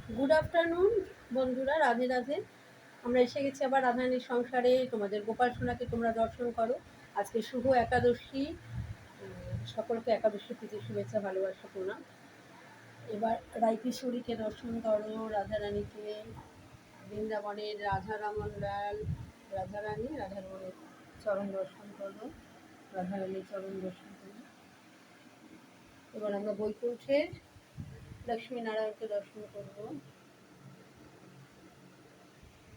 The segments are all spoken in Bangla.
গুড আফটারনুন বন্ধুরা, রাধে রাধে। আমরা এসে গেছি আবার রাধারানীর সংসারে। তোমাদের গোপাল সোনাকে তোমরা দর্শন করো। আজকে শুভ একাদশী। সকলকে একাদশী প্রীতি শুভেচ্ছা, ভালোবাসা, প্রণাম। এবার রাইকিশোরীকে দর্শন করো, রাধারানীকে, বৃন্দাবনের রাধারামন লাল, রাধারানী, রাধারমণের চরণ দর্শন করো, রাধারানীর চরণ দর্শন করো। এবার আমরা বৈকুণ্ঠের লক্ষ্মীনারায়ণকে দর্শন করবো।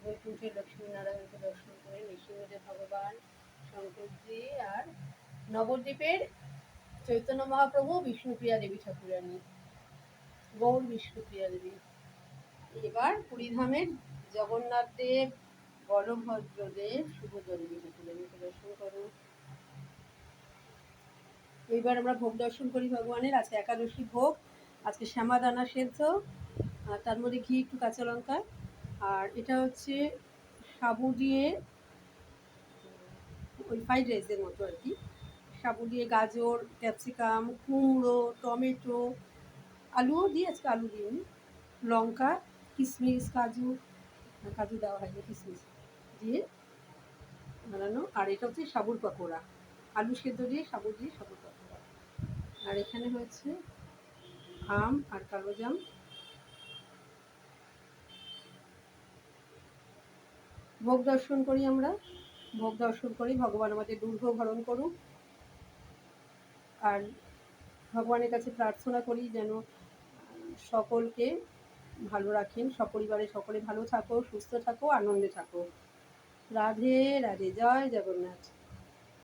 বৈকুণ্ঠের লক্ষ্মীনারায়ণকে দর্শন করে নৃসিংহদেব ভগবান, শঙ্করজি আর নবদ্বীপের চৈতন্য মহাপ্রভু, বিষ্ণুপ্রিয়া দেবী ঠাকুরানী, গৌর বিষ্ণুপ্রিয়া দেবী। এবার পুরীধামের জগন্নাথ দেব, বলভদ্রদেব, সুভদ্রা দেবী ঠাকুরানীকে দর্শন করো। এইবার আমরা ভোগ দর্শন করি ভগবানের। আজকে একাদশী ভোগ। আজকে শ্যামা দানা সেদ্ধ, আর তার মধ্যে ঘি, একটু কাঁচা লঙ্কা, আর এটা হচ্ছে সাবু দিয়ে, ওই ফ্রাইড রাইসের মতো আর কি। সাবু দিয়ে গাজর, ক্যাপসিকাম, কুমড়ো, টমেটো, আলুও দিয়ে, আজকে আলু দিইনি, লঙ্কা, কিশমিশ, কাজু, কাজু দেওয়া হয়নি, কিশমিশ দিয়ে বানানো। আর এটা হচ্ছে সাবুর পকোড়া, আলু সেদ্ধ দিয়ে সাবুর পকোড়া। আর এখানে হচ্ছে আম আর কালো জাম। ভোগ দর্শন করি আমরা। ভোগ দর্শন করি, ভগবান আমাদের দুর্ভোগ হরণ করুক। আর ভগবানের কাছে প্রার্থনা করি যেন সকলকে ভালো রাখেন, সপরিবারে সকলে ভালো থাকো, সুস্থ থাকো, আনন্দে থাকো। রাধে রাধে, জয় জগন্নাথ।